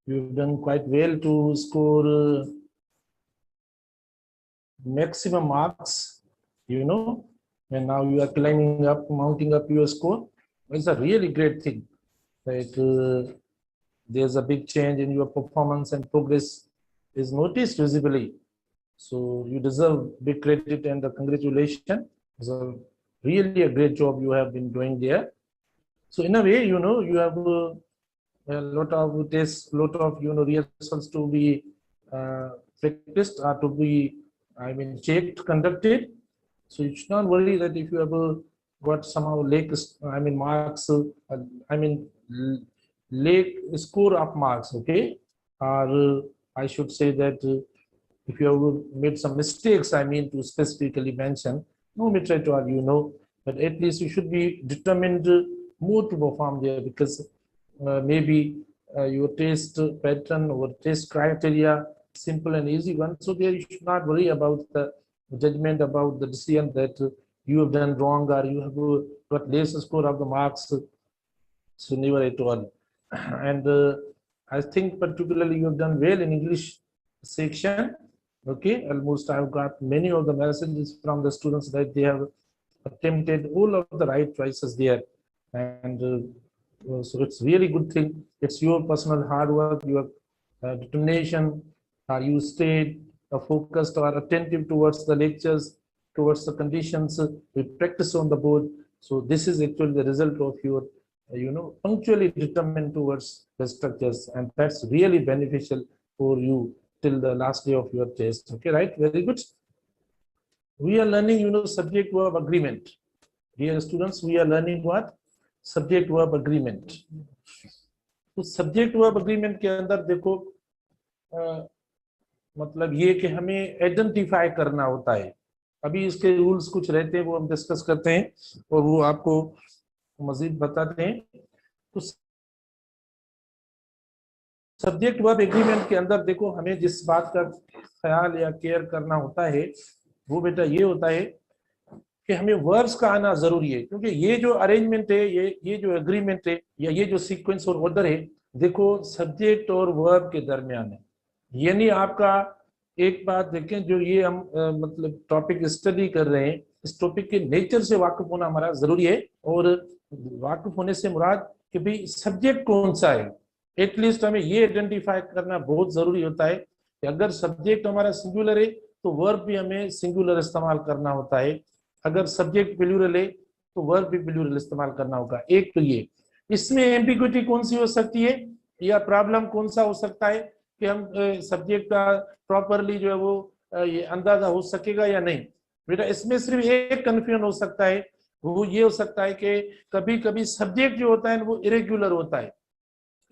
You've done quite well to score maximum marks, and now you are climbing up, mounting up your score. It's a really great thing. Like there's a big change in your performance and progress is noticed visibly. So you deserve big credit and congratulations. It's really a great job you have been doing there. So in a way, you have a lot of tests, lot of rehearsals to be practiced or to be, checked, conducted. So you should not worry that if you have got somehow marks, late score of marks, okay, or I should say that if you have made some mistakes, to specifically mention, no matter at all, but at least you should be determined more to perform there, because maybe your test pattern or test criteria simple and easy one. So there you should not worry about the judgment, about the decision that you have done wrong or you have got less score of the marks. So never at all. And I think particularly you have done well in English section. Okay, almost I've got many of the messages from the students that they have attempted all of the right choices there. And so it's really good thing. It's your personal hard work, your determination, you stayed focused or attentive towards the lectures, towards the conditions we practice on the board. So this is actually the result of your punctually determined towards the structures, and that's really beneficial for you till the last day of your test. Okay, right? Very good. We are learning subject verb agreement. Dear students, we are learning what? Subject verb agreement. तो subject verb agreement के अंदर देखो मतलब ये कि हमें identify करना होता है। अभी इसके रूल्स कुछ रहते हैं, वो हम डिस्कस करते हैं और वो आपको मजीद बताते हैं। तो सब्जेक्ट वर्ब एग्रीमेंट के अंदर देखो हमें जिस बात का ख्याल या केयर करना होता है वो बेटा ये होता है कि हमें वर्ब्स का आना जरूरी है, क्योंकि ये जो अरेंजमेंट है, ये जो एग्रीमेंट है या ये जो सीक्वेंस और ऑर्डर है, देखो सब्जेक्ट और वर्ब के दरमियान है। यानी आपका एक बात देखें, जो ये हम मतलब टॉपिक स्टडी कर रहे हैं, इस टॉपिक के नेचर से वाकिफ होना हमारा जरूरी है। और वाकिफ होने से मुराद कि भाई सब्जेक्ट कौन सा है, एटलीस्ट हमें ये आइडेंटिफाई करना बहुत जरूरी होता है कि अगर सब्जेक्ट हमारा सिंगुलर है तो वर्ब भी हमें सिंगुलर इस्तेमाल करना होता है, अगर सब्जेक्ट प्लूरल है तो वर्ब भी प्लूरल इस्तेमाल करना होगा। एक तो ये, इसमें एम्बिग्युइटी कौन सी हो सकती है या प्रॉब्लम कौन सा हो सकता है कि हम सब्जेक्ट का प्रॉपरली जो है वो ये अंदाजा हो सकेगा या नहीं। बेटा इसमें सिर्फ एक कंफ्यूजन हो सकता है, वो ये हो सकता है कि कभी कभी सब्जेक्ट जो होता है वो इरेगुलर होता है।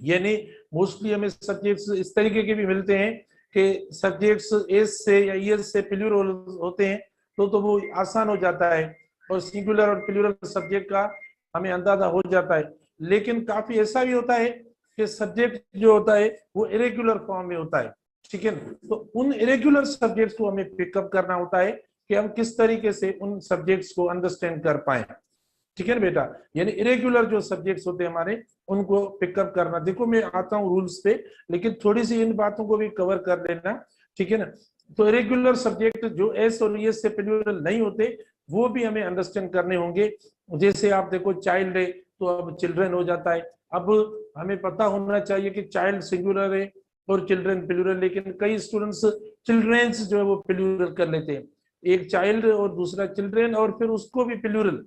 यानी मोस्टली हमें सब्जेक्ट्स इस तरीके के भी मिलते हैं कि सब्जेक्ट्स एस से या ईएस से प्लूरल होते हैं तो वो आसान हो जाता है और सिंगुलर और प्लूरल सब्जेक्ट का हमें अंदाजा हो जाता है। लेकिन काफी ऐसा भी होता है कि सब्जेक्ट जो होता है वो इरेगुलर फॉर्म में होता है, ठीक है। तो उन इरेगुलर सब्जेक्ट्स को हमें पिकअप करना होता है कि हम किस तरीके से उन सब्जेक्ट्स को अंडरस्टैंड कर पाए, ठीक है ना बेटा। यानी इरेगुलर जो सब्जेक्ट्स होते हैं हमारे, उनको पिकअप करना। देखो मैं आता हूँ रूल्स पे, लेकिन थोड़ी सी इन बातों को भी कवर कर लेना, ठीक है ना। तो इरेगुलर सब्जेक्ट जो एस और एस से प्लूरल नहीं होते वो भी हमें अंडरस्टैंड करने होंगे। जैसे आप देखो चाइल्ड है तो अब चिल्ड्रन हो जाता है। अब हमें पता होना चाहिए कि चाइल्ड सिंगुलर है और चिल्ड्रन प्लूरल, लेकिन कई स्टूडेंट्स चिल्ड्रेन्स जो है वो प्लूरल कर लेते हैं, एक चाइल्ड और दूसरा चिल्ड्रन और फिर उसको भी प्लूरल,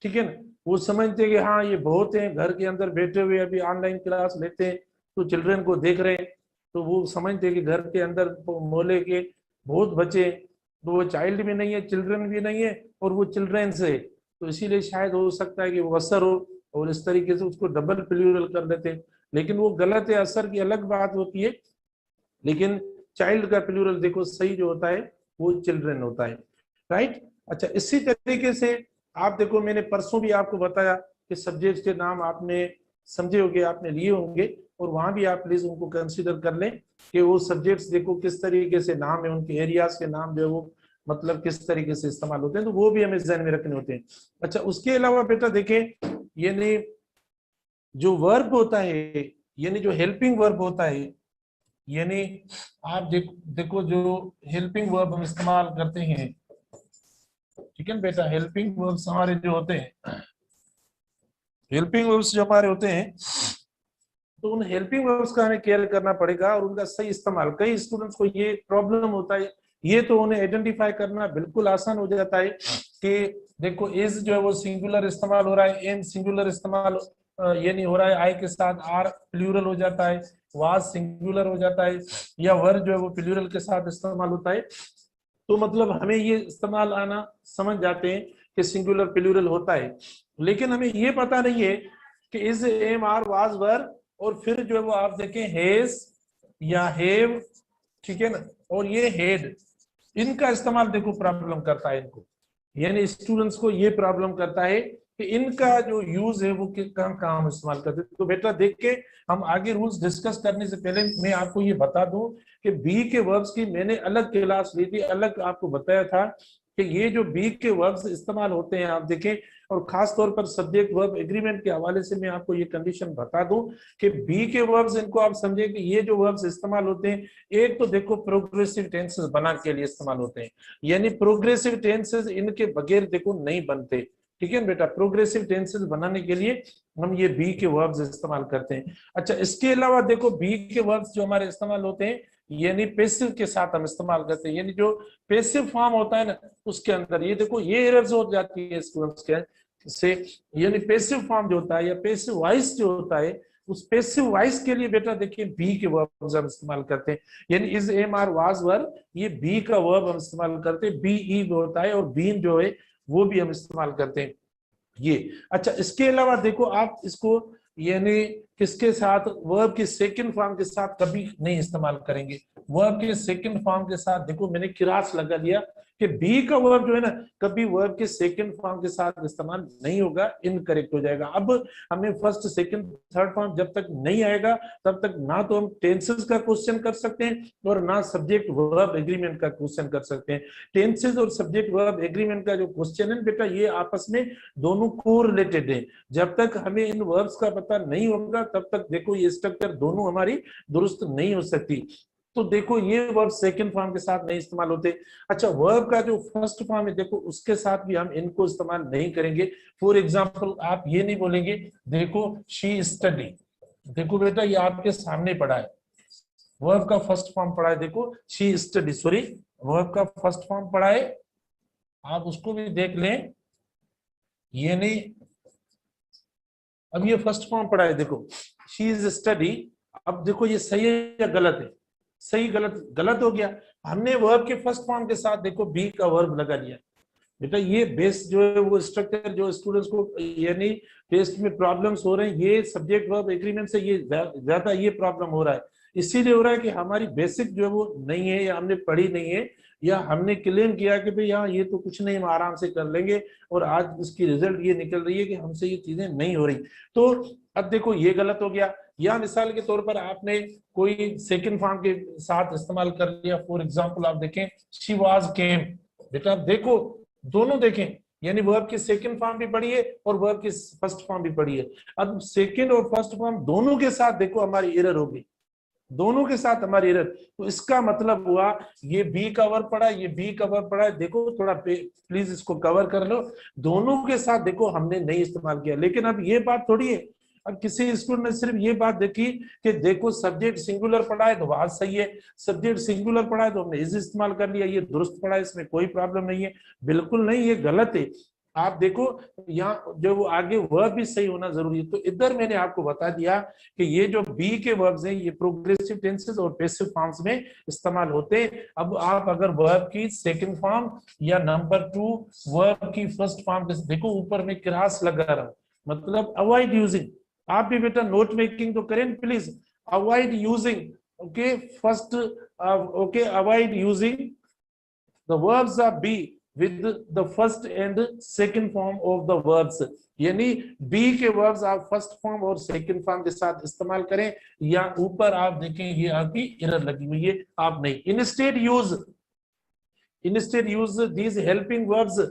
ठीक है ना। वो समझते हैं कि हाँ ये बहुत हैं, घर के अंदर बैठे हुए अभी ऑनलाइन क्लास लेते हैं तो चिल्ड्रन को देख रहे हैं, तो वो समझते हैं कि घर के अंदर मोहल्ले के बहुत बच्चे, तो वो चाइल्ड भी नहीं है, चिल्ड्रन भी नहीं है और वो चिल्ड्रन से, तो इसीलिए शायद हो सकता है कि वो असर हो और इस तरीके से उसको डबल प्लूरल कर देते हैं। लेकिन वो गलत है, असर की अलग बात होती है, लेकिन चाइल्ड का प्लूरल देखो सही जो होता है वो चिल्ड्रन होता है, राइट। अच्छा इसी तरीके से आप देखो मैंने परसों भी आपको बताया कि सब्जेक्ट्स के नाम आपने समझे होंगे, आपने लिए होंगे, और वहां भी आप प्लीज उनको कंसीडर कर लें कि वो सब्जेक्ट्स देखो किस तरीके से नाम है, उनके एरियाज के नाम जो है वो मतलब किस तरीके से इस्तेमाल होते हैं, तो वो भी हमें ध्यान में रखने होते हैं। अच्छा उसके अलावा बेटा देखें, यानी जो वर्ब होता है, यानी जो हेल्पिंग वर्ब होता है, यानी आप देखो जो हेल्पिंग वर्ब हम इस्तेमाल करते हैं, ठीक है बेटा, हेल्पिंग वर्ब्स हमारे जो होते हैं, हेल्पिंग वर्ब्स जो हमारे होते हैं, तो उन हेल्पिंग वर्ब्स का हमें केयर करना पड़ेगा और उनका सही इस्तेमाल। कई स्टूडेंट्स को ये प्रॉब्लम होता है, ये तो उन्हें आइडेंटिफाई करना बिल्कुल आसान हो जाता है कि देखो इज जो है वो सिंगुलर इस्तेमाल हो रहा है, एम सिंगुलर इस्तेमाल ये नहीं हो रहा है, आई के साथ आर प्लूरल हो जाता है, वाज सिंगुलर हो जाता है, या वर जो है वो प्लूरल के साथ इस्तेमाल होता है। तो मतलब हमें ये इस्तेमाल आना समझ जाते हैं कि सिंगुलर प्लूरल होता है, लेकिन हमें ये पता नहीं है कि is am are was were, और फिर जो है वो आप देखें हेज या हेव, ठीक है ना, और ये हेड, इनका इस्तेमाल देखो प्रॉब्लम करता है इनको, यानी स्टूडेंट्स को ये प्रॉब्लम करता है कि इनका जो यूज है वो कहाँ कहाँ हम इस्तेमाल करते हैं। तो बेटा देख के हम आगे रूल्स डिस्कस करने से पहले मैं आपको ये बता दूं कि बी के वर्ब्स की मैंने अलग क्लास ली थी, अलग आपको बताया था कि ये जो बी के वर्ब्स इस्तेमाल होते हैं आप देखें, और खास तौर पर सब्जेक्ट वर्ब एग्रीमेंट के हवाले से मैं आपको ये कंडीशन बता दूं कि बी के वर्ब्स, इनको आप समझे कि ये जो वर्ब्स इस्तेमाल होते हैं, एक तो देखो प्रोग्रेसिव टेंसेस बना के लिए इस्तेमाल होते हैं, यानी प्रोग्रेसिव टेंसेस इनके बगैर देखो नहीं बनते, ठीक है बेटा, प्रोग्रेसिव टेंसेस बनाने के लिए हम ये बी के वर्ब्स इस्तेमाल करते हैं। अच्छा, इसके अलावा देखो बी के वर्ब्स जो हमारे इस्तेमाल होते हैं, यानी पैसिव के साथ हम इस्तेमाल करते हैं, यानी जो पैसिव फॉर्म होता है ना उसके अंदर ये देखो ये एरर्स हो जाती है स्टूडेंट्स के से, यानी पैसिव फॉर्म जो होता है या पैसिव वॉइस जो होता है, उस पैसिव वॉइस के लिए बेटा देखिए बी के वर्ब्स हम इस्तेमाल करते हैं, यानी is am are was were, ये बी का वर्ब हम इस्तेमाल करते हैं, बी ई होता है, और बीन जो है वो भी हम इस्तेमाल करते हैं ये। अच्छा, इसके अलावा देखो आप इसको यानी किसके साथ, वर्ब के सेकंड फॉर्म के साथ कभी नहीं इस्तेमाल करेंगे। वर्ब के सेकंड फॉर्म के साथ देखो मैंने किरास लगा दिया कि बी का वर्ब जो है ना कभी वर्ब के सेकंड फॉर्म के साथ इस्तेमाल नहीं होगा, इनकरेक्ट हो जाएगा। अब हमें फर्स्ट सेकंड थर्ड फॉर्म जब तक नहीं आएगा तब तक ना तो हम टेंसेस का क्वेश्चन कर सकते हैं और ना सब्जेक्ट वर्ब एग्रीमेंट का क्वेश्चन कर सकते हैं। टेंसेस और सब्जेक्ट वर्ब एग्रीमेंट का जो क्वेश्चन है बेटा, ये आपस में दोनों कोरिलेटेड है। जब तक हमें इन वर्ब्स का पता नहीं होगा तब तक देखो ये स्ट्रक्चर दोनों हमारी दुरुस्त नहीं हो सकती। तो देखो ये वर्ब सेकंड फॉर्म के साथ नहीं इस्तेमाल होते। अच्छा, वर्ब का जो फर्स्ट फॉर्म है देखो उसके साथ भी हम इनको इस्तेमाल नहीं करेंगे। फॉर एग्जांपल आप ये नहीं बोलेंगे देखो शी स्टडी, देखो बेटा ये आपके सामने पड़ा है, वर्ब का फर्स्ट फॉर्म पड़ा है, देखो शी स्टडी, सॉरी वर्ब का फर्स्ट फॉर्म पड़ा है, आप उसको भी देख लें, ये नहीं, अब ये फर्स्ट फॉर्म पड़ा है देखो शी इज स्टडी। अब देखो ये सही है या गलत है, सही गलत, गलत हो गया, हमने वर्ब के फर्स्ट फॉर्म के साथ देखो बी का वर्ब लगा लिया। बेटा ये बेस जो है वो स्ट्रक्चर जो स्टूडेंट्स को यानी टेस्ट में प्रॉब्लम्स हो रहे हैं, ये सब्जेक्ट वर्ब एग्रीमेंट से ये ज्यादा ये प्रॉब्लम हो रहा है, इसीलिए हो रहा है कि हमारी बेसिक जो है वो नहीं है या हमने पढ़ी नहीं है, या हमने क्लेम किया कि भाई हाँ ये तो कुछ नहीं हम आराम से कर लेंगे, और आज उसकी रिजल्ट ये निकल रही है कि हमसे ये चीजें नहीं हो रही। तो अब देखो ये गलत हो गया, या मिसाल के तौर पर आपने कोई सेकंड फॉर्म के साथ इस्तेमाल कर लिया, फॉर एग्जांपल आप देखें शी वाज केम, बेटा देखो दोनों देखें, यानी वर्ब की सेकंड फॉर्म भी पढ़ी है और वर्ब की फर्स्ट फॉर्म भी पढ़ी है। अब सेकंड और फर्स्ट फॉर्म दोनों के साथ देखो हमारी एरर होगी, दोनों के साथ हमारी एरर, तो इसका मतलब हुआ ये बी का वर्ब पढ़ा, ये बी का वर्ब पढ़ा है, देखो थोड़ा प्लीज इसको कवर कर लो, दोनों के साथ देखो हमने नहीं इस्तेमाल किया। लेकिन अब ये बात थोड़ी है, अब किसी स्टूडेंट ने सिर्फ ये बात देखी कि देखो सब्जेक्ट सिंगुलर पढ़ा है तो बात सही है, सब्जेक्ट सिंगुलर पढ़ा है तो हमने इज इस्तेमाल कर लिया, ये दुरुस्त पढ़ा है, इसमें कोई प्रॉब्लम नहीं है, बिल्कुल नहीं, ये गलत है। आप देखो यहाँ जो वो आगे वर्ब भी सही होना जरूरी है। तो इधर मैंने आपको बता दिया कि ये जो बी के वर्ब्स हैं ये प्रोग्रेसिव टेंसेस और पैसिव फॉर्म्स में इस्तेमाल होते हैं। अब आप अगर वर्ब की सेकंड फॉर्म या नंबर 2 वर्ब की फर्स्ट फॉर्म देखो ऊपर में क्रास लगा रहा हूं, मतलब अवॉइड यूजिंग, आप भी बेटा नोट मेकिंग तो करें please, avoid using, okay first, okay avoid using the verbs of be with the first and second form of the verbs, यानी बी के वर्ब्स आप फर्स्ट फॉर्म और सेकंड फॉर्म के साथ इस्तेमाल करें, या ऊपर आप देखें ये आपकी एरर लगी हुई है, आप नहीं, instead use these helping verbs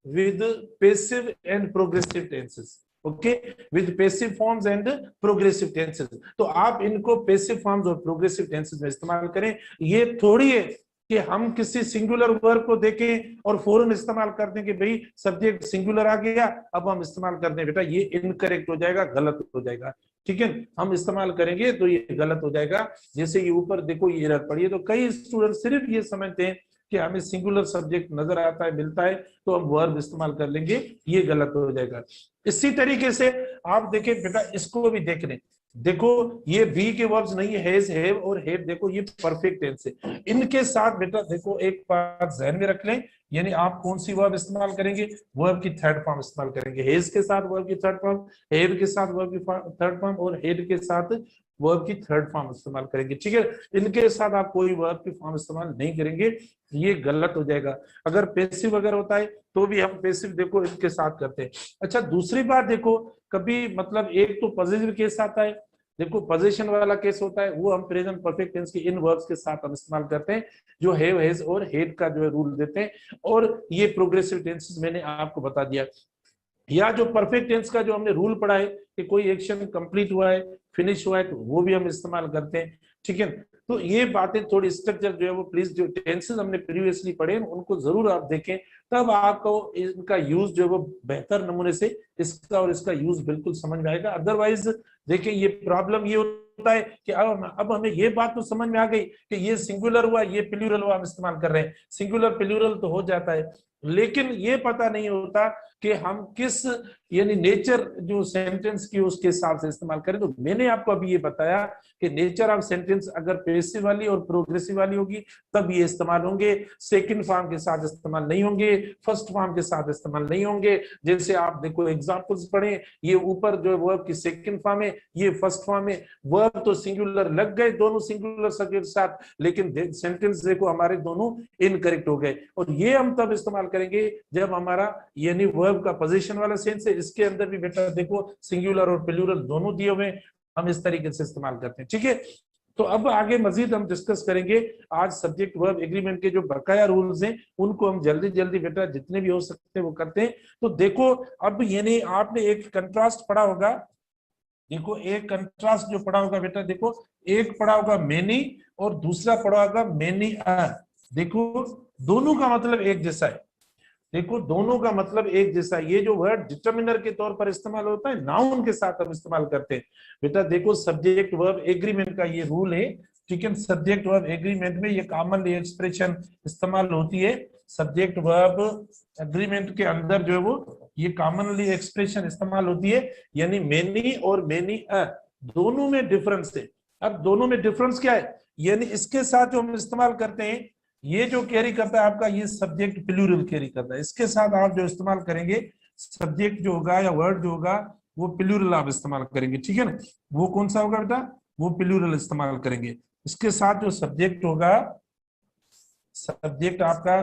with passive and progressive tenses, okay, with passive forms and progressive tenses. तो आप इनको पेसिव फॉर्म्स और प्रोग्रेसिव टेंसेस में इस्तेमाल करें। ये थोड़ी है कि हम किसी सिंगुलर वर्ब को देखें और फौरन इस्तेमाल कर दें कि भाई सब्जेक्ट सिंगुलर आ गया अब हम इस्तेमाल कर दें। बेटा ये इनकरेक्ट हो जाएगा, गलत हो जाएगा, ठीक है। हम इस्तेमाल करेंगे तो ये गलत हो जाएगा। जैसे ये ऊपर देखो ये एरर पड़ी है, तो कई स्टूडेंट सिर्फ ये समझते हैं कि हमें सिंगुलर सब्जेक्ट नजर आता है, मिलता है, तो हम वर्ब इस्तेमाल कर लेंगे, ये गलत हो जाएगा। इसी तरीके से आप देखें बेटा, इसको भी देख लें। देखो ये बी के वर्ब्स नहीं है, हैज, हैव और हैव, देखो ये परफेक्ट टेंस है। इनके साथ बेटा देखो एक बात ध्यान में रख लें, यानी आप कौन सी वर्ब इस्तेमाल करेंगे, वर्ब की थर्ड फॉर्म इस्तेमाल करेंगे। हैज के साथ वर्ब की थर्ड फॉर्म, हैव के साथ वर्ब की थर्ड फॉर्म और हैड के साथ वर्ब की थर्ड फॉर्म इस्तेमाल करेंगे, ठीक है। इनके साथ आप कोई वर्ब की फॉर्म इस्तेमाल नहीं करेंगे, ये गलत हो जाएगा। अगर पैसिव अगर होता है तो भी हम पैसिव देखो इनके साथ करते हैं। अच्छा दूसरी बात देखो, कभी मतलब एक तो पॉजिटिव केस आता है, देखो पोजीशन वाला केस होता है, वो हम प्रेजेंट परफेक्ट टेंस के इन वर्ब्स के साथ हम इस्तेमाल करते हैं, जो हैव, हैज और हैड का जो है रूल देते हैं। और ये प्रोग्रेसिव टेंसेस मैंने आपको बता दिया। या जो परफेक्ट टेंस का जो हमने रूल पढ़ा है कि कोई एक्शन कंप्लीट हुआ है, फिनिश हुआ है, तो वो भी हम इस्तेमाल करते हैं, ठीक है। तो ये बातें थोड़ी स्ट्रक्चर जो है वो प्लीज, जो टेंसेस हमने प्रीवियसली पढ़े उनको जरूर आप देखें, तब आपको इनका यूज जो है वो बेहतर नमूने से इसका और इसका यूज बिल्कुल समझ में आएगा। अदरवाइज देखिए ये प्रॉब्लम ये होता है कि अब हमें ये बात तो समझ में आ गई कि ये सिंगुलर हुआ, ये प्लूरल हुआ, हम इस्तेमाल कर रहे हैं, सिंगुलर प्लूरल तो हो जाता है, लेकिन ये पता नहीं होता कि हम किस यानी नेचर जो सेंटेंस की उसके हिसाब से इस्तेमाल करें। तो मैंने आपको अभी ये बताया कि नेचर ऑफ सेंटेंस अगर पैसिव वाली और प्रोग्रेसिव वाली होगी तब ये इस्तेमाल होंगे, सेकंड फॉर्म के साथ इस्तेमाल नहीं होंगे, फर्स्ट फॉर्म के साथ इस्तेमाल नहीं होंगे। जैसे आप देखो एग्जांपल्स पढ़ें, ये ऊपर जो वर्ब की सेकंड फॉर्म है, ये फर्स्ट फॉर्म है, वर्ब तो सिंगुलर लग गए दोनों सिंगुलर के साथ, लेकिन सेंटेंस देखो हमारे दोनों इनकरेक्ट हो गए। और ये हम तब इस्तेमाल करेंगे जब हमारा यानी वर्ब का पोजीशन वाला सेंस है, इसके अंदर भी बेटा देखो सिंगुलर और प्लूरल दोनों दिए हुए, हम इस तरीके से इस्तेमाल करते हैं, ठीक है। तो अब आगे मजीद हम डिस्कस करेंगे। आज सब्जेक्ट वर्ब एग्रीमेंट के जो बकाया रूल्स हैं उनको हम जल्दी जल्दी बेटा जितने भी हो सकते हैं वो करते हैं। तो देखो अब यानी आपने एक कंट्रास्ट पढ़ा होगा, देखो एक कंट्रास्ट जो पढ़ा होगा बेटा, देखो एक पढ़ा होगा मेनी और दूसरा पढ़ा होगा मेनी आर। देखो दोनों का मतलब एक जैसा है, देखो दोनों का मतलब एक जैसा। ये जो वर्ड डिटर्मिनर के तौर पर इस्तेमाल होता है, नाउन के साथ हम इस्तेमाल करते हैं। बेटा देखो सब्जेक्ट वर्ब एग्रीमेंट का ये रूल है, ठीक है। सब्जेक्ट वर्ब एग्रीमेंट में ये कॉमनली एक्सप्रेशन इस्तेमाल होती है। सब्जेक्ट वर्ब एग्रीमेंट के अंदर जो है वो ये कॉमनली एक्सप्रेशन इस्तेमाल होती है, यानी मेनी और मेनी दोनों में डिफरेंस है। अब दोनों में डिफरेंस क्या है, यानी इसके साथ जो हम इस्तेमाल करते हैं, ये जो कैरी करता है आपका ये सब्जेक्ट प्लूरल कैरी करता है, इसके साथ आप जो इस्तेमाल करेंगे सब्जेक्ट जो होगा या वर्ड जो होगा वो प्लूरल आप इस्तेमाल करेंगे, ठीक है ना। वो कौन सा होगा बेटा, वो प्लूरल इस्तेमाल करेंगे। इसके साथ जो सब्जेक्ट होगा, सब्जेक्ट आपका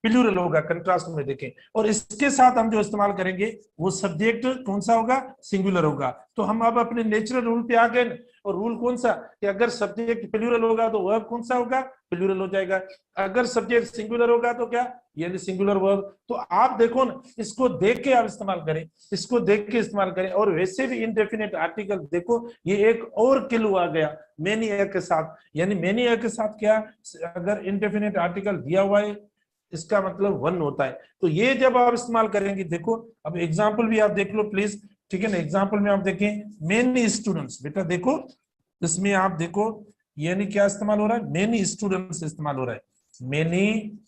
प्लूरल होगा, कंट्रास्ट में देखें। और इसके साथ हम जो इस्तेमाल करेंगे वो सब्जेक्ट कौन सा होगा, सिंगुलर होगा। तो हम अब अपने नेचुरल रूल पे आ गए, और रूल कौन सा कि अगर सब्जेक्ट प्लूरल होगा तो वर्ब कौन सा होगा, प्लूरल हो जाएगा। अगर सब्जेक्ट सिंगुलर होगा तो क्या, यानी सिंगुलर वर्ब। तो आप देखो ना, इसको देख के आप इस्तेमाल करें, इसको देख के इस्तेमाल करें। और वैसे भी इनडेफिनेट आर्टिकल देखो ये एक और क्लू आ गया मेनी ए के साथ, यानी मेनी ए के साथ क्या, अगर इनडेफिनेट आर्टिकल दिया हुआ है इसका मतलब वन होता है। तो ये जब आप इस्तेमाल करेंगे, देखो अब एग्जांपल भी आप देख लो प्लीज, ठीक है ना। एग्जांपल में आप देखें मेनी स्टूडेंट्स, बेटा देखो इसमें आप देखो यानी क्या इस्तेमाल हो रहा है, मेनी स्टूडेंट्स इस्तेमाल हो रहा है। मेनी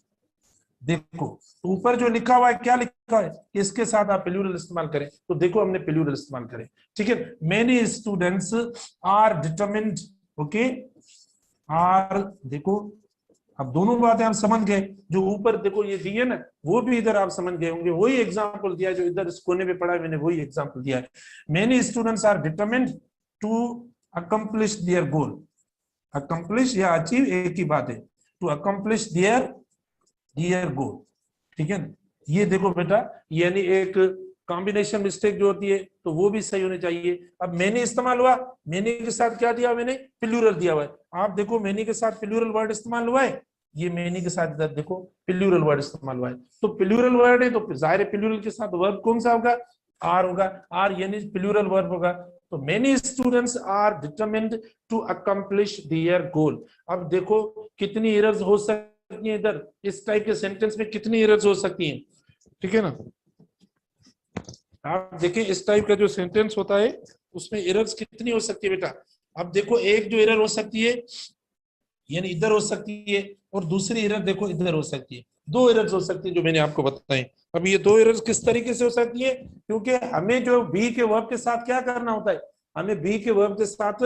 देखो ऊपर जो लिखा हुआ है क्या लिखा है, इसके साथ आप प्लूरल इस्तेमाल करें, तो देखो हमने प्लूरल इस्तेमाल करें, ठीक है। Many students are determined, okay are. देखो अब दोनों बातें आप समझ गए, जो ऊपर देखो ये दिए ना वो भी इधर आप समझ गए होंगे, वही एग्जांपल दिया जो इधर इस कोने में पढ़ा है मैंने, वही एग्जांपल दिया है। Many students are determined to accomplish their goal, accomplish या अचीव एक ही बात है, टू अकम्प्लिश देयर गोल, ठीक है। ये देखो बेटा यानी एक कॉम्बिनेशन मिस्टेक जो होती है तो वो भी सही होनी चाहिए। अब मैंने इस्तेमाल हुआ, मैंने के साथ क्या दिया, मैंने प्लूरल दिया हुआ है। आप देखो मैंने के साथ प्लूरल वर्ड इस्तेमाल हुआ है, ये मैंने के साथ इधर देखो प्लूरल वर्ड इस्तेमाल हुआ है। तो प्लूरल वर्ड है तो जाहिर है प्लूरल के साथ वर्ब कौन सा होगा, आर होगा, आर यानी प्लूरल वर्ब होगा। तो many students are determined to accomplish their goal. अब देखो कितनी एरर्स हो सकती हैं इधर, इस टाइप के सेंटेंस में कितनी एरर्स हो सकती हैं, ठीक है ना। आप देखें इस टाइप का जो सेंटेंस होता है उसमें एरर्स कितनी हो सकती है बेटा। अब देखो एक जो एरर हो सकती है यानी इधर हो सकती है, और दूसरी एरर देखो इधर हो सकती है। दो एरर्स हो सकती है जो मैंने आपको बताई। अब ये दो एरर्स किस तरीके से हो सकती है, क्योंकि हमें जो बी के वर्ब के साथ क्या करना होता है, हमें बी के वर्ब के साथ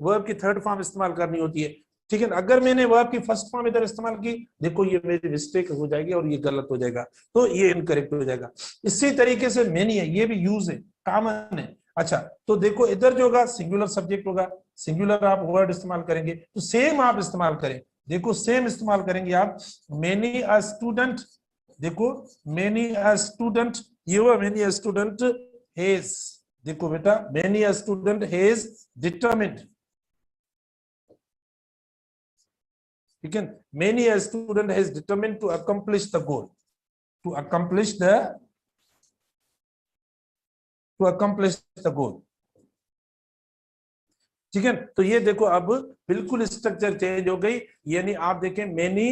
वर्ब की थर्ड फॉर्म इस्तेमाल करनी होती है, ठीक है ना। अगर मैंने वर्ब की फर्स्ट फॉर्म इधर इस्तेमाल की, देखो ये मेरी मिस्टेक हो जाएगी और ये गलत हो जाएगा, तो ये इनकरेक्ट हो जाएगा। इसी तरीके से मेनी है, ये भी यूज है, कॉमन है। अच्छा तो देखो इधर जो होगा सिंगुलर सब्जेक्ट होगा, सिंगुलर आप वर्ड इस्तेमाल करेंगे तो सेम आप इस्तेमाल करें, देखो सेम इस्तेमाल करेंगे आप। मेनी अ स्टूडेंट, देखो मेनी अ स्टूडेंट, ये हुआ मेनी अ स्टूडेंट हैज, देखो बेटा many a student has determined, ठीक है। Many a student has determined to accomplish the goal, to accomplish the, to accomplish the goal, ठीक है। तो ये देखो अब बिल्कुल स्ट्रक्चर चेंज हो गई, यानी आप देखें मेनी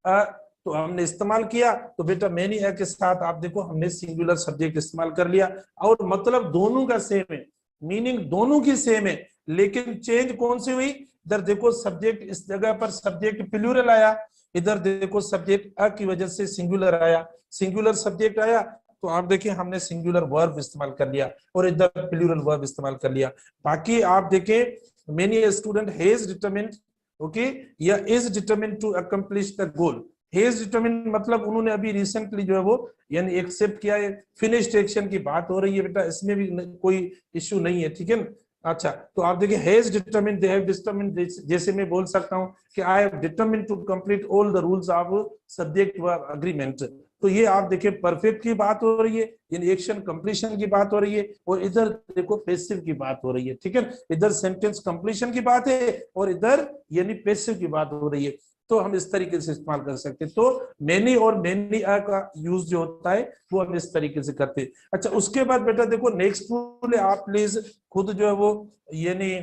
तो हमने इस्तेमाल किया, तो बेटा मेनी के साथ आप देखो हमने सिंगुलर सब्जेक्ट इस्तेमाल कर लिया, और मतलब दोनों का सेम है, मीनिंग दोनों की सेम है, लेकिन चेंज कौन सी हुई, इधर देखो सब्जेक्ट इस जगह पर सब्जेक्ट प्लूरल आया, इधर देखो सब्जेक्ट अ की वजह से सिंगुलर आया, सिंगुलर सब्जेक्ट आया, तो आप देखिए हमने सिंगुलर वर्ब इस्तेमाल कर लिया और इधर प्लूरल वर्ब इस्तेमाल कर लिया। बाकी आप देखें many student has determined, okay, या is determined to accomplish the goal. Has determined मतलब उन्होंने अभी रिसेंटली जो है वो यानी एक्सेप्ट किया है, फिनिश्ड एक्शन की बात हो रही है बेटा, इसमें भी कोई इश्यू नहीं है, ठीक है ना। अच्छा तो आप देखिए has determined, they have determined, जैसे मैं बोल सकता हूं कि I have determined to complete all the rules of subject verb agreement. तो ये आप देखिए परफेक्ट की बात हो रही है, यानी एक्शन कंप्लीशन की बात हो रही है, और इधर देखो पैसिव की बात हो रही है, ठीक है। इधर सेंटेंस कंप्लीशन की बात है और इधर यानी पैसिव की बात हो रही है, तो हम इस तरीके से इस्तेमाल कर सकते हैं। तो मेनी और मेनी का यूज जो होता है वो हम इस तरीके से करते हैं। अच्छा उसके बाद बेटा देखो नेक्स्ट रूल है, आप प्लीज खुद जो है वो यानी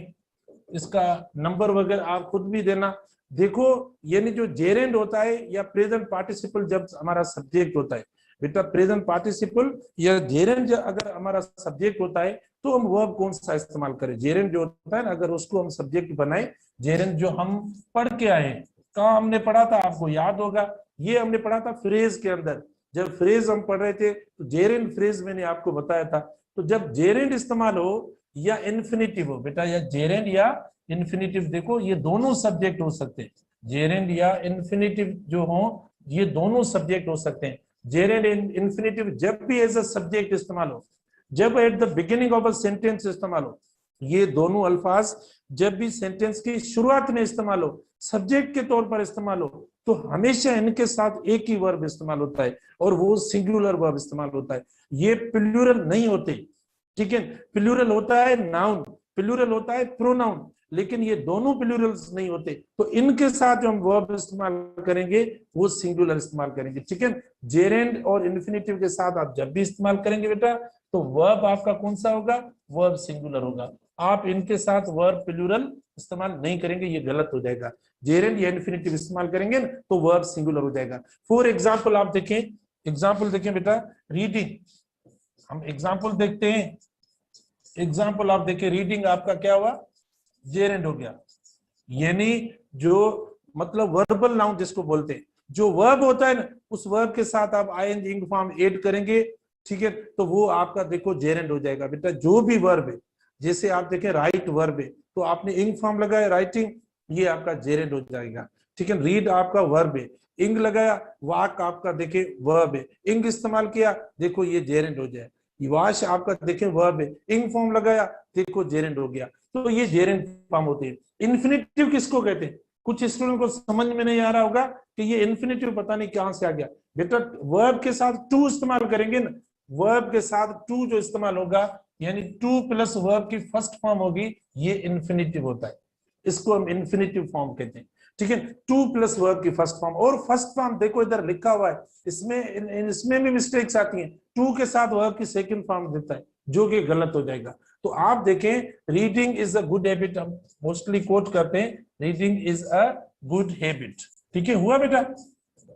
इसका नंबर वगैरह आप खुद भी देना। देखो यानी जो जेरेंड होता है या प्रेजेंट पार्टिसिपल जब हमारा सब्जेक्ट होता है बेटा, प्रेजेंट पार्टिसिपल या जेरेंड अगर हमारा सब्जेक्ट होता है तो हम वर्ब कौन सा इस्तेमाल करें। जेरेंड जो होता है ना, अगर उसको हम सब्जेक्ट बनाए, जेरेंड जो हम पढ़ के आए, कहाँ हमने पढ़ा था आपको याद होगा, ये हमने पढ़ा था फ्रेज के अंदर, जब फ्रेज हम पढ़ रहे थे तो जेरेंड फ्रेज मैंने आपको बताया था। तो जब जेरेंड इस्तेमाल हो या इन्फिनिटिव हो बेटा, या जेरेंड या इन्फिनिटिव, देखो ये दोनों सब्जेक्ट हो सकते हैं, जेरेंड या इन्फिनिटिव जो हो ये दोनों सब्जेक्ट हो सकते हैं। जेरेंड इन्फिनिटिव जब भी एज अ सब्जेक्ट इस्तेमाल हो, जब at the beginning of a sentence इस्तेमाल हो, ये दोनों अल्फाज जब भी सेंटेंस की शुरुआत में इस्तेमाल हो, सब्जेक्ट के तौर पर इस्तेमाल हो, तो हमेशा इनके साथ एक ही वर्ब इस्तेमाल होता है और वो सिंगुलर वर्ब इस्तेमाल होता है, ये प्लूरल नहीं होते, ठीक है। प्लूरल होता है नाउन, प्लूरल होता है प्रोनाउन, लेकिन ये दोनों प्लूरल्स नहीं होते, तो इनके साथ जो हम वर्ब इस्तेमाल करेंगे वो सिंगुलर इस्तेमाल करेंगे, ठीक है। जेरेंड और इन्फिनिटिव के साथ आप जब भी इस्तेमाल करेंगे बेटा तो वर्ब आपका कौन सा होगा, वर्ब सिंगुलर होगा। आप इनके साथ वर्ब प्लूरल इस्तेमाल नहीं करेंगे, ये गलत हो जाएगा। जेरेंड या इन्फिनिटिव इस्तेमाल करेंगे ना तो वर्ब सिंगुलर हो जाएगा। फॉर एग्जाम्पल आप देखें, एग्जाम्पल देखें बेटा, रीडिंग, हम एग्जाम्पल देखते हैं, एग्जाम्पल आप देखें, रीडिंग आपका क्या हुआ, जेरेंड हो गया, यानी जो मतलब वर्बल नाउन जिसको बोलते हैं, जो वर्ब होता है ना उस वर्ब के साथ आप आईएनजी फॉर्म ऐड करेंगे, ठीक है, तो वो आपका देखो जेरेंड हो जाएगा बेटा। जो भी वर्ब है, जैसे आप देखें राइट वर्ब है तो आपने इंग फॉर्म लगाया राइटिंग, ये आपका जेरेंड हो जाएगा, ठीक है। रीड आपका वर्ब है, इंग लगाया, वाक आपका देखे वर्ब है, इंग इस्तेमाल किया, देखो ये जेरेंड हो जाए। वाश आपका देखें वर्ब है, इंग फॉर्म लगाया, देखो जेरेंड हो गया, तो ये जेरेंड फॉर्म होते हैं। इन्फिनिटिव किसको कहते हैं, कुछ स्टूडेंट को समझ में नहीं आ रहा होगा कि ये इन्फिनिटिव पता नहीं कहां से आ गया बेटा, वर्ब के साथ टू इस्तेमाल करेंगे ना, वर्ब के साथ टू जो इस्तेमाल होगा यानी टू प्लस वर्ब की फर्स्ट फॉर्म होगी, ये इन्फिनिटिव होता है, इसको हम इन्फिनिटिव फॉर्म कहते हैं, ठीक है। टू प्लस वर्ब की फर्स्ट फॉर्म, और फर्स्ट फॉर्म देखो इधर लिखा हुआ है, इसमें इसमें भी मिस्टेक्स आती हैं, टू के साथ वर्ब की सेकंड फॉर्म देता है, जो कि गलत हो जाएगा। तो आप देखें, reading is a good habit, हम मोस्टली कोट करते हैं, reading is a good habit. ठीक है, हुआ बेटा?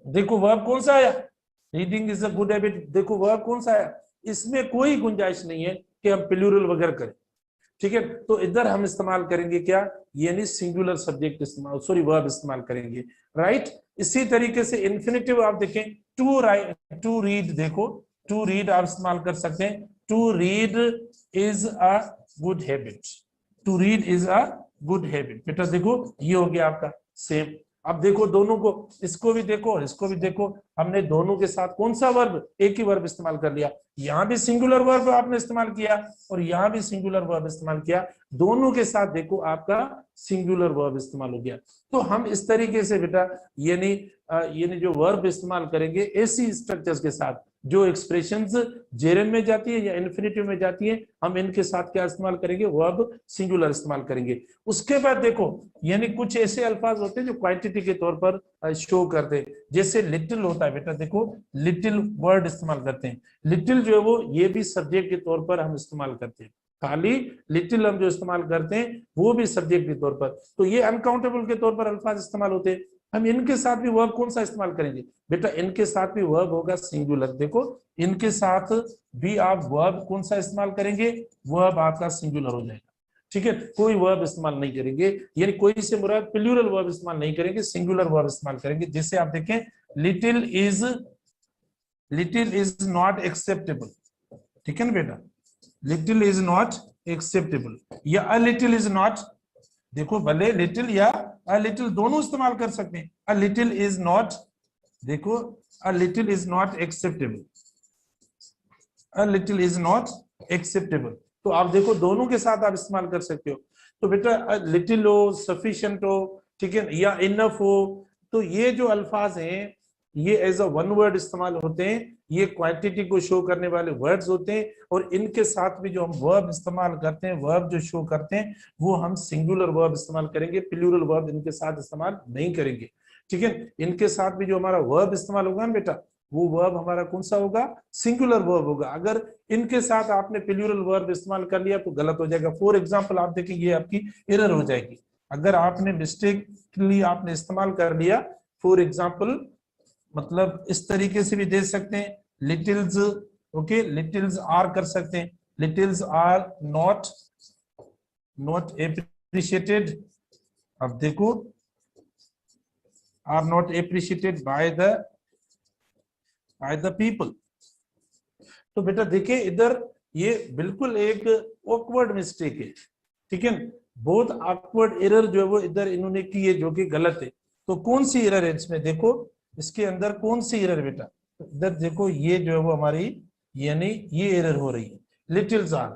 देखो वर्ब कौन सा आया, reading is a good habit, देखो वर्ब कौन सा आया, इसमें कोई गुंजाइश नहीं है कि हम प्लूरल वगैरह करें। ठीक है, तो इधर हम इस्तेमाल करेंगे क्या, यानी सिंगुलर सब्जेक्ट इस्तेमाल, सॉरी वर्ब इस्तेमाल करेंगे, राइट। इसी तरीके से इन्फिनिटिव आप देखें, टू राइट, टू रीड, देखो टू रीड आप इस्तेमाल कर सकते हैं, to read is a good habit, to read is a good habit. बेटा देखो ये हो गया आपका सेम। अब देखो दोनों को, इसको भी देखो और इसको भी देखो, हमने दोनों के साथ कौन सा वर्ब, एक ही वर्ब इस्तेमाल कर लिया, यहां भी सिंगुलर वर्ब आपने इस्तेमाल किया और यहां भी सिंगुलर वर्ब इस्तेमाल किया, दोनों के साथ देखो आपका सिंगुलर वर्ब इस्तेमाल हो गया। तो हम इस तरीके से बेटा यानी जो वर्ब इस्तेमाल करेंगे ऐसी स्ट्रक्चर्स के साथ, जो एक्सप्रेशंस जेरन में जाती है या इन्फिनिटिव में जाती है, हम इनके साथ क्या इस्तेमाल करेंगे, वर्ब सिंगुलर इस्तेमाल करेंगे। उसके बाद देखो, यानी कुछ ऐसे अल्फाज होते हैं जो क्वांटिटी के तौर पर शो करते हैं, जैसे लिटिल होता है बेटा, देखो लिटिल वर्ड इस्तेमाल करते हैं, लिटिल जो है वो ये भी सब्जेक्ट के तौर पर हम इस्तेमाल करते हैं, खाली लिटिल हम जो इस्तेमाल करते हैं वो भी सब्जेक्ट के तौर पर। तो ये अनकाउंटेबल के तौर पर अल्फाज इस्तेमाल होते हैं, हम इनके साथ भी वर्ब कौन सा इस्तेमाल करेंगे बेटा, इनके साथ भी वर्ब होगा सिंगुलर। देखो इनके साथ भी आप वर्ब कौन सा इस्तेमाल करेंगे, वर्ब आपका सिंगुलर हो जाएगा। ठीक है, कोई वर्ब इस्तेमाल नहीं करेंगे, यानी कोई से मुराद प्लूरल वर्ब इस्तेमाल नहीं करेंगे, सिंगुलर वर्ब इस्तेमाल करेंगे। जैसे आप देखें, लिटिल इज नॉट एक्सेप्टेबल, ठीक है ना बेटा, लिटिल इज नॉट एक्सेप्टेबल, या अ लिटिल इज नॉट, देखो भले लिटिल या अ लिटिल दोनों इस्तेमाल कर सकते हैं, अ लिटिल इज नॉट, देखो a little is not acceptable, a little is not acceptable, तो आप देखो दोनों के साथ आप इस्तेमाल कर सकते हो। तो बेटा लिटिल हो, सफिशिएंट हो, ठीक है, या इनफ हो, तो ये जो अल्फाज हैं ये एज अ वन वर्ड इस्तेमाल होते हैं, ये क्वांटिटी को शो करने वाले वर्ड्स होते हैं, और इनके साथ भी जो हम वर्ब इस्तेमाल करते हैं, वर्ब जो शो करते हैं वो हम सिंगुलर वर्ब इस्तेमाल करेंगे, प्लूरल वर्ब इनके साथ इस्तेमाल नहीं करेंगे। ठीक है, इनके साथ भी जो हमारा वर्ब इस्तेमाल होगा ना बेटा, वो वर्ब हमारा कौन सा होगा, सिंगुलर वर्ब होगा। अगर इनके साथ आपने प्लूरल वर्ब इस्तेमाल कर लिया तो गलत हो जाएगा। फॉर एग्जांपल आप देखिए, ये आपकी एरर हो जाएगी अगर आपने मिस्टेकली आपने इस्तेमाल कर लिया। फॉर एग्जांपल मतलब इस तरीके से भी दे सकते हैं, लिटिल्स, ओके, लिटिल्स आर कर सकते हैं, लिटिल्स आर नॉट एप्रिशिएटेड, अब देखो are not appreciated by the people. तो बेटा देखिए इधर ये बिल्कुल एक ऑकवर्ड मिस्टेक है, ठीक है, बहुत ऑकवर्ड एरर जो है वो इधर इन्होंने की है, जो कि गलत है। तो कौन सी एरर है इसमें, देखो इसके अंदर कौन सी एरर बेटा, इधर देखो ये जो है वो हमारी यानी ये एरर हो रही है, लिटिल्स आर,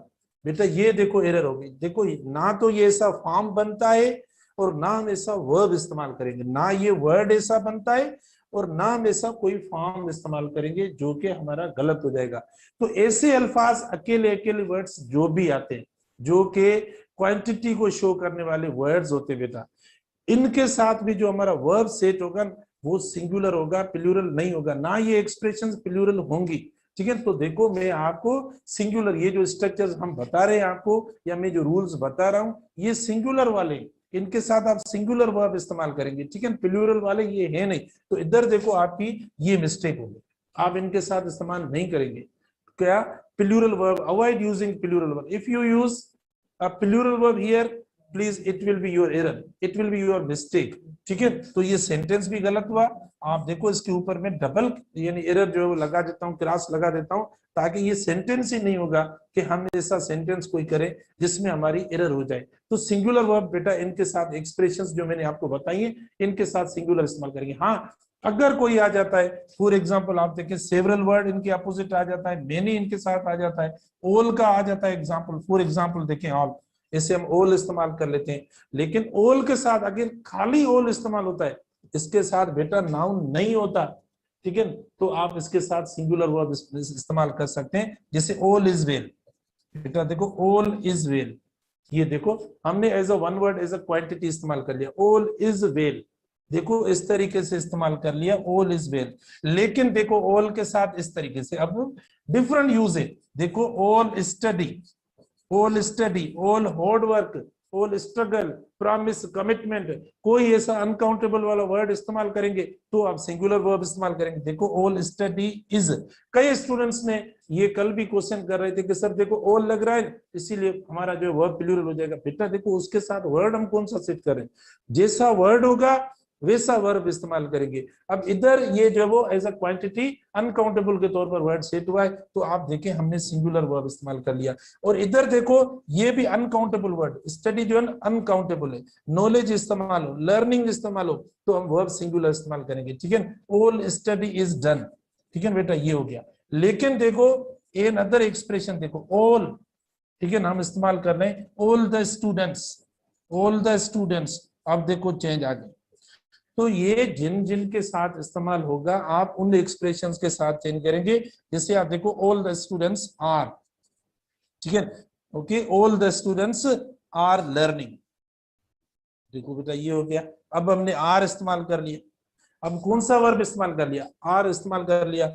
बेटा ये देखो एरर होगी। देखो ना तो ये ऐसा फॉर्म बनता है और ना हम ऐसा वर्ब इस्तेमाल करेंगे, ना ये वर्ड ऐसा बनता है और ना हम ऐसा कोई फॉर्म इस्तेमाल करेंगे, जो कि हमारा गलत हो जाएगा। तो ऐसे अल्फाज अकेले अकेले वर्ड्स जो भी आते हैं, जो कि क्वांटिटी को शो करने वाले वर्ड्स होते हैं बेटा, इनके साथ भी जो हमारा वर्ब सेट होगा वो सिंगुलर होगा, प्लूरल नहीं होगा, ना ये एक्सप्रेशंस प्लूरल होंगी। ठीक है, तो देखो मैं आपको सिंगुलर ये जो स्ट्रक्चर्स हम बता रहे हैं आपको, या मैं जो रूल्स बता रहा हूं ये सिंगुलर वाले, इनके साथ आप सिंगुलर वर्ब इस्तेमाल करेंगे, ठीक है, प्लूरल वाले ये है नहीं। तो इधर देखो आपकी ये मिस्टेक होगी, आप इनके साथ इस्तेमाल नहीं करेंगे। क्या, plural verb, avoid using plural verb, if you use a plural verb here please it will be your error, it will be your mistake. ठीक है, तो ये सेंटेंस भी गलत हुआ। आप देखो इसके ऊपर में डबल यानी एरर जो है वो लगा देता हूँ, क्रॉस लगा देता हूँ, ताकि ये सेंटेंस ही नहीं होगा कि हम ऐसा सेंटेंस कोई करे जिसमें हमारी एरर हो जाए। तो सिंगुलर वर्ब बेटा इनके साथ एक्सप्रेशंस जो मैंने आपको बताई है इनके साथ सिंगुलर इस्तेमाल करेंगे। हाँ, अगर कोई आ जाता है, फॉर एग्जांपल आप देखें सेवरल वर्ड इनके अपोजिट आ जाता है, मेनी इनके साथ आ जाता है, ऑल का आ जाता है एग्जांपल, फॉर एग्जांपल देखें ऑल, ऐसे हम ऑल इस्तेमाल कर लेते हैं। लेकिन ऑल के साथ अगर खाली ऑल इस्तेमाल होता है, इसके साथ बेटा नाउन नहीं होता, ठीक है, तो आप इसके साथ सिंगुलर वर्ब इस्तेमाल कर सकते हैं, जैसे ऑल इज वेल, बेटा देखो ऑल इज वेल, ये देखो हमने as a one word as a quantity इस्तेमाल कर लिया, ऑल इज वेल, देखो इस तरीके से इस्तेमाल कर लिया, ऑल इज वेल। लेकिन देखो ऑल के साथ इस तरीके से, अब डिफरेंट यूजेज देखो, all study, all hard work, all struggle, promise, commitment, कोई ऐसा अनकाउंटेबल वाला वर्ड इस्तेमाल करेंगे तो आप सिंगुलर वर्ब इस्तेमाल करेंगे। देखो ऑल स्टडी इज, कई स्टूडेंट्स ने ये कल भी क्वेश्चन कर रहे थे कि सर देखो ऑल लग रहा है इसीलिए हमारा जो वर्ब प्लूरल हो जाएगा। बेटा देखो उसके साथ वर्ड हम कौन सा सेट करें, जैसा वर्ड होगा वैसा वर्ब इस्तेमाल करेंगे। अब इधर ये जो वो एज अ क्वांटिटी अनकाउंटेबल के तौर पर वर्ड सेट हुआ है तो आप देखें हमने सिंगुलर वर्ब इस्तेमाल कर लिया। और इधर देखो ये भी अनकाउंटेबल वर्ड, स्टडी जो है अनकाउंटेबल है, नॉलेज इस्तेमाल हो, लर्निंग इस्तेमाल हो तो हम वर्ब सिंगुलर इस्तेमाल करेंगे। ठीक है, ऑल स्टडी इज डन। ठीक है बेटा ये हो गया। लेकिन देखो एन अदर एक्सप्रेशन देखो ऑल, ठीक है ना, हम इस्तेमाल कर रहे हैं all the students, all the students. अब देखो चेंज आ गई, तो ये जिन जिन के साथ इस्तेमाल होगा आप उन एक्सप्रेशंस के साथ चेंज करेंगे। जैसे आप देखो ऑल द स्टूडेंट्स आर, ठीक है, okay, all the students are learning. देखो बेटा ये हो गया। अब हमने आर इस्तेमाल कर लिया, अब कौन सा वर्ब इस्तेमाल कर लिया, आर इस्तेमाल कर लिया,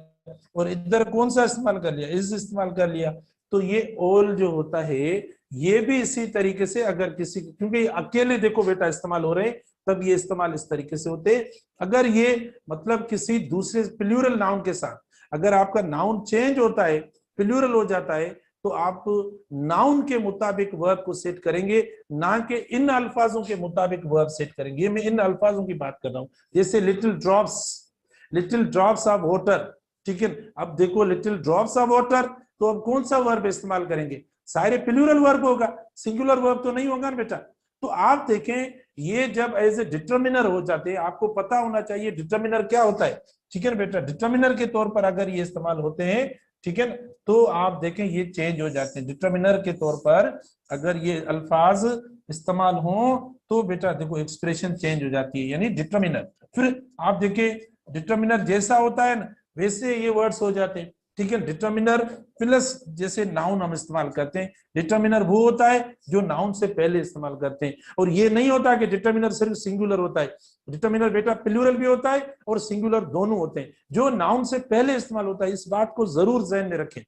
और इधर कौन सा इस्तेमाल कर लिया, इज इस्तेमाल कर लिया। तो ये ऑल जो होता है ये भी इसी तरीके से, अगर किसी, क्योंकि अकेले देखो बेटा इस्तेमाल हो रहे हैं तब ये इस्तेमाल इस तरीके से होते। अगर ये मतलब किसी दूसरे प्लूरल नाउन के साथ, अगर आपका नाउन चेंज होता है, प्लूरल हो जाता है, तो आप नाउन के मुताबिक वर्ब को सेट करेंगे, ना कि इन अल्फाजों के मुताबिक वर्ब सेट करेंगे। मैं इन अल्फाजों की बात कर रहा हूं, जैसे लिटिल ड्रॉप्स ऑफ वाटर। ठीक है, अब देखो लिटिल ड्रॉप्स ऑफ वाटर, तो अब कौन सा वर्ब इस्तेमाल करेंगे, सारे प्लूरल वर्ब होगा, सिंगुलर वर्ब तो नहीं होगा ना बेटा। तो आप देखें ये जब एज ए डिटर्मिनर हो जाते हैं, आपको पता होना चाहिए डिटर्मिनर क्या होता है। ठीक है बेटा, डिटर्मिनर के तौर पर अगर ये इस्तेमाल होते हैं, ठीक है, तो आप देखें ये चेंज हो जाते हैं। डिटर्मिनर के तौर पर अगर ये अल्फाज इस्तेमाल हो तो बेटा देखो एक्सप्रेशन चेंज हो जाती है, यानी डिटर्मिनर। फिर आप देखें डिटर्मिनर जैसा होता है ना वैसे ये वर्ड्स हो जाते हैं। ठीक है, डिटर्मिनर प्लस जैसे नाउन हम इस्तेमाल करते हैं, डिटर्मिनर वो होता है जो नाउन से पहले इस्तेमाल करते हैं। और ये नहीं होता कि डिटर्मिनर सिर्फ सिंगुलर होता है, डिटर्मिनर बेटा प्लूरल भी होता है और सिंगुलर दोनों होते हैं, जो नाउन से पहले इस्तेमाल होता है। इस बात को जरूर ध्यान में रखें।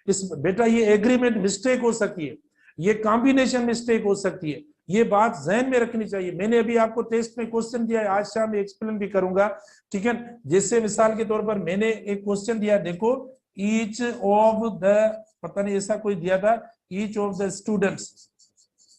इस बेटा ये एग्रीमेंट मिस्टेक हो सकती है, ये कॉम्बिनेशन मिस्टेक हो सकती है, ये बात ध्यान में रखनी चाहिए। मैंने अभी आपको टेस्ट में क्वेश्चन दिया है, आज शाम में एक्सप्लेन भी करूंगा। ठीक है, जैसे मिसाल के तौर पर मैंने एक क्वेश्चन दिया, देखो ईच ऑफ द, पता नहीं ऐसा कोई दिया था, ईच ऑफ द स्टूडेंट्स।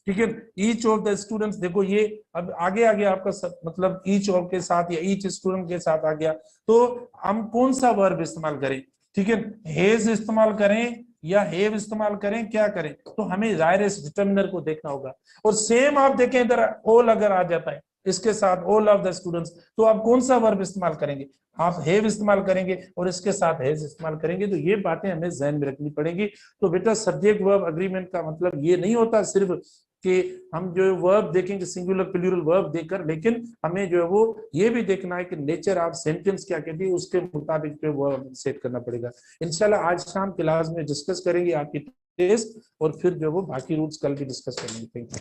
ठीक है, ईच ऑफ द स्टूडेंट्स, देखो ये अब आगे आ गया आपका मतलब ईच ऑफ के साथ या ईच स्टूडेंट के साथ आ गया, तो हम कौन सा वर्ब इस्तेमाल करें। ठीक है, हेज इस्तेमाल करें या हेव इस्तेमाल करें, क्या करें, तो हमें जाहिर है डिटर्मिनर को देखना होगा। और सेम आप देखें इधर ऑल अगर आ जाता है इसके साथ, ऑल ऑफ द स्टूडेंट्स, तो आप कौन सा वर्ब इस्तेमाल करेंगे, आप हेव इस्तेमाल करेंगे और इसके साथ हेज इस्तेमाल करेंगे। तो ये बातें हमें ध्यान में रखनी पड़ेगी। तो बेटा सब्जेक्ट वर्ब अग्रीमेंट का मतलब ये नहीं होता सिर्फ कि हम जो वर्ब देखेंगे सिंगुलर प्लूरल वर्ब देखकर, लेकिन हमें जो है वो ये भी देखना है कि नेचर ऑफ सेंटेंस क्या कहती है, उसके मुताबिक जो वर्ब सेट करना पड़ेगा। इंशाल्लाह आज शाम क्लास में डिस्कस करेंगे आपकी टेस्ट, और फिर जो वो बाकी रूल्स कल भी डिस्कस करेंगे। Thank you.